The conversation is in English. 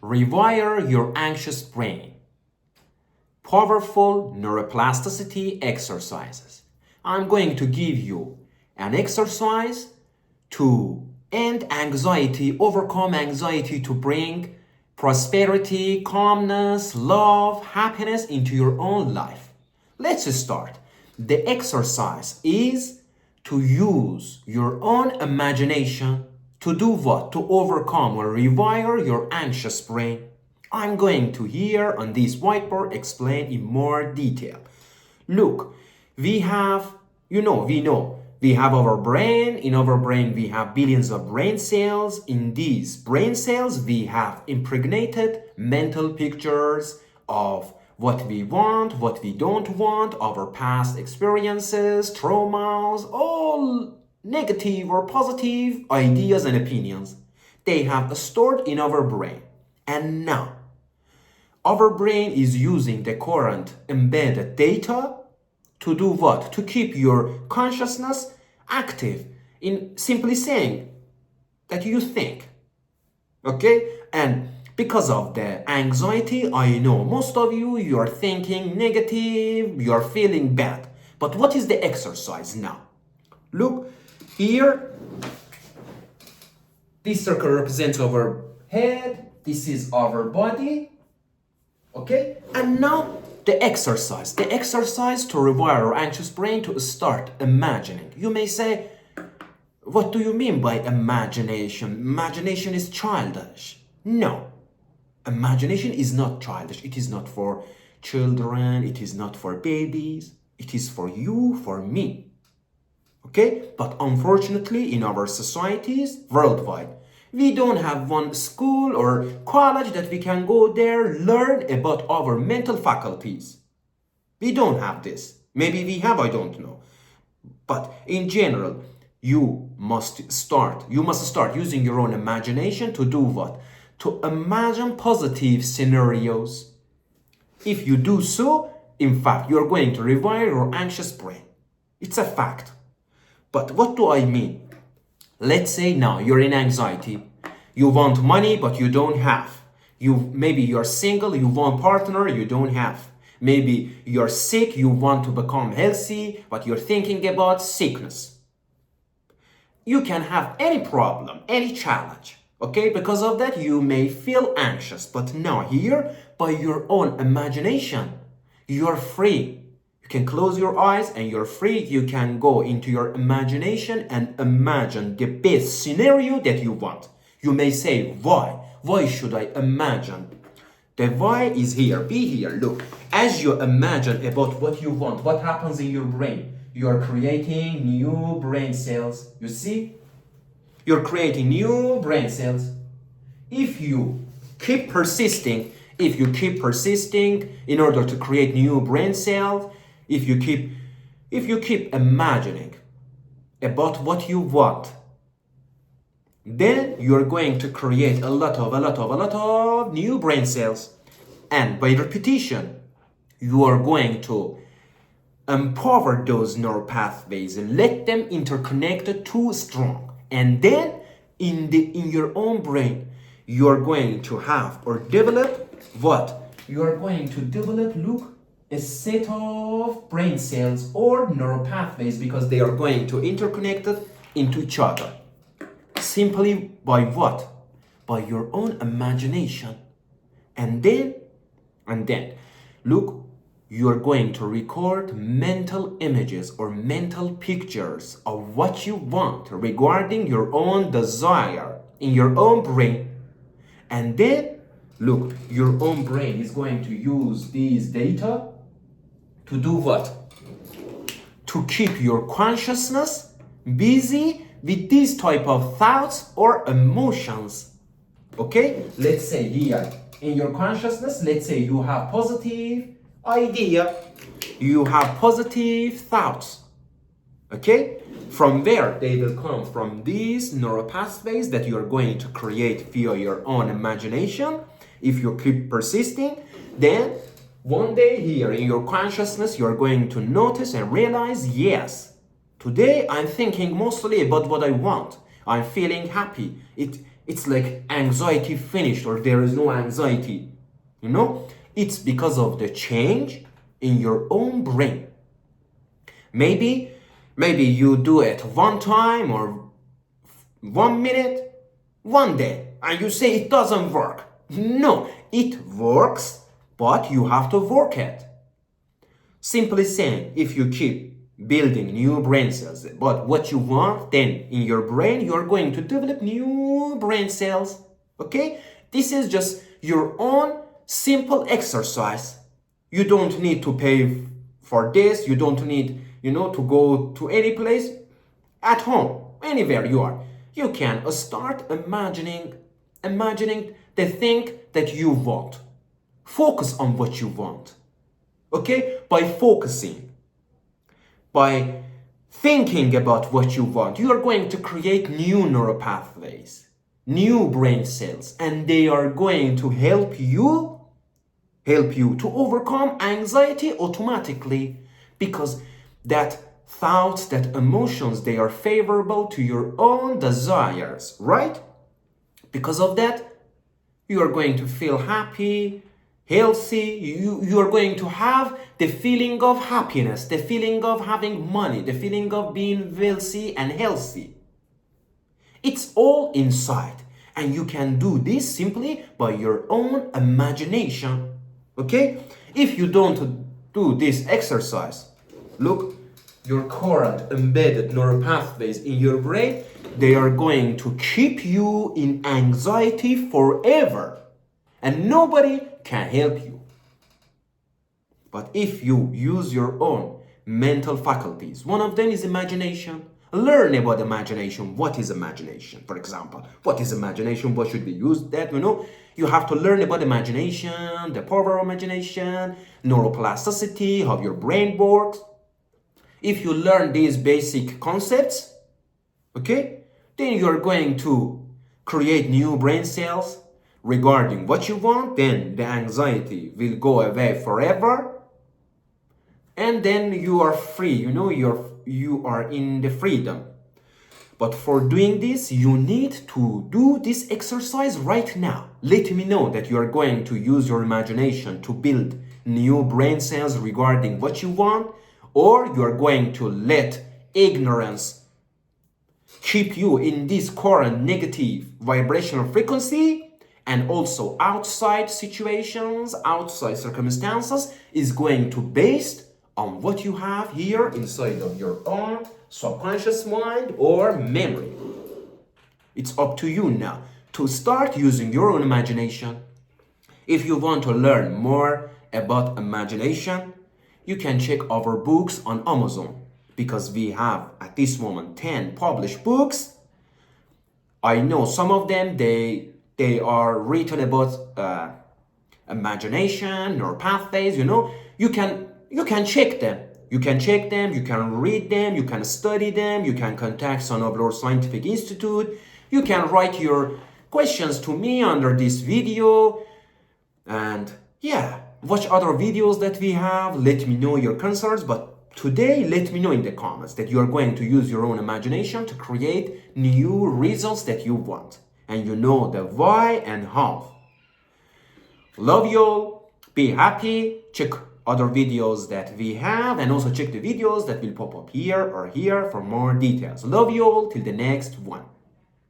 Rewire your anxious brain. Powerful neuroplasticity exercises. I'm going to give you an exercise to end anxiety, overcome anxiety, to bring prosperity, calmness, love, happiness into your own life. Let's start. The exercise is to use your own imagination to do what? To overcome or rewire your anxious brain. I'm going to here on this whiteboard explain in more detail. Look, we have our brain. In our brain, we have billions of brain cells. In these brain cells, we have impregnated mental pictures of what we want, what we don't want, our past experiences, traumas, all negative or positive ideas and opinions. They have stored in our brain. And now, our brain is using the current embedded data to do what? To keep your consciousness active in simply saying that you think. Okay? And because of the anxiety, I know most of you are thinking negative, you are feeling bad. But what is the exercise now? Look, here, this circle represents our head, this is our body. Okay? And now the exercise to rewire our anxious brain, to start imagining. You may say, what do you mean by imagination? Imagination is childish. No, imagination is not childish. It is not for children, it is not for babies, it is for you, for me. Okay? But unfortunately, in our societies worldwide, we don't have one school or college that we can go there, learn about our mental faculties. We don't have this. Maybe we have, I don't know. But in general, you must start using your own imagination to do what? To imagine positive scenarios. If you do so, in fact, you're going to rewire your anxious brain. It's a fact. But what do I mean? Let's say now you're in anxiety. You want money, but you don't have. Maybe you're single, you want a partner, you don't have. Maybe you're sick, you want to become healthy, but you're thinking about sickness. You can have any problem, any challenge. Okay, because of that, you may feel anxious. But now here, by your own imagination, you're free. You can close your eyes and you're free. You can go into your imagination and imagine the best scenario that you want. You may say, why? Why should I imagine? The why is here. Be here. Look, as you imagine about what you want, what happens in your brain? You are creating new brain cells. You see? You're creating new brain cells. If you keep persisting in order to create new brain cells, if you keep imagining about what you want, then you're going to create a lot of new brain cells. And by repetition, you are going to empower those neural pathways and let them interconnect too strong. And then in your own brain, you are going to have or develop what? You are going to develop, look, a set of brain cells or neural pathways, because they are going to interconnect into each other. Simply by what? By your own imagination. And then, look, you're going to record mental images or mental pictures of what you want regarding your own desire in your own brain. And then, look, your own brain is going to use these data to do what? To keep your consciousness busy with these type of thoughts or emotions. Okay? Let's say here, in your consciousness, let's say you have positive idea, you have positive thoughts. Okay? From where they will come? From these neural pathways that you are going to create via your own imagination. If you keep persisting, then one day here in your consciousness, you're going to notice and realize, yes, today I'm thinking mostly about what I want. I'm feeling happy. it's like anxiety finished or there is no anxiety. You know, it's because of the change in your own brain. Maybe you do it one time or 1 minute, one day, and you say it doesn't work. No, it works, but you have to work it. Simply saying, if you keep building new brain cells, but what you want, then in your brain, you're going to develop new brain cells. Okay? This is just your own simple exercise. You don't need to pay for this. You don't need, to go to any place. At home, anywhere you are, you can start imagining the thing that you want. Focus on what you want. Okay? By focusing, by thinking about what you want, you are going to create new neural pathways, new brain cells, and they are going to help you to overcome anxiety automatically, because that thoughts, that emotions, they are favorable to your own desires, right? Because of that, you are going to feel happy, healthy. You are going to have the feeling of happiness, the feeling of having money, the feeling of being wealthy and healthy. It's all inside, and you can do this simply by your own imagination. Okay? If you don't do this exercise, look, your current embedded neural pathways in your brain, they are going to keep you in anxiety forever, and nobody can help you. But if you use your own mental faculties, one of them is imagination. Learn about imagination. What is imagination, for example? What is imagination? What should we use that? You have to learn about imagination, the power of imagination, neuroplasticity, how your brain works. If you learn these basic concepts, okay, then you're going to create new brain cells regarding what you want. Then the anxiety will go away forever, and then you are free. You are in the freedom. But for doing this, you need to do this exercise right now. Let me know that you are going to use your imagination to build new brain cells regarding what you want, or you are going to let ignorance keep you in this current negative vibrational frequency, and also outside situations, outside circumstances is going to based on what you have here inside of your own subconscious mind or memory. It's up to you now to start using your own imagination. If you want to learn more about imagination, you can check our books on Amazon, because we have at this moment 10 published books. I know some of them, they are written about imagination or pathways. You can check them. You can check them, you can read them, you can study them, you can contact some of our scientific institute. You can write your questions to me under this video. And yeah, watch other videos that we have. Let me know your concerns. But today, let me know in the comments that you are going to use your own imagination to create new results that you want. And you know the why and how. Love you all. Be happy. Check other videos that we have, and also check the videos that will pop up here or here for more details. Love you all till the next one.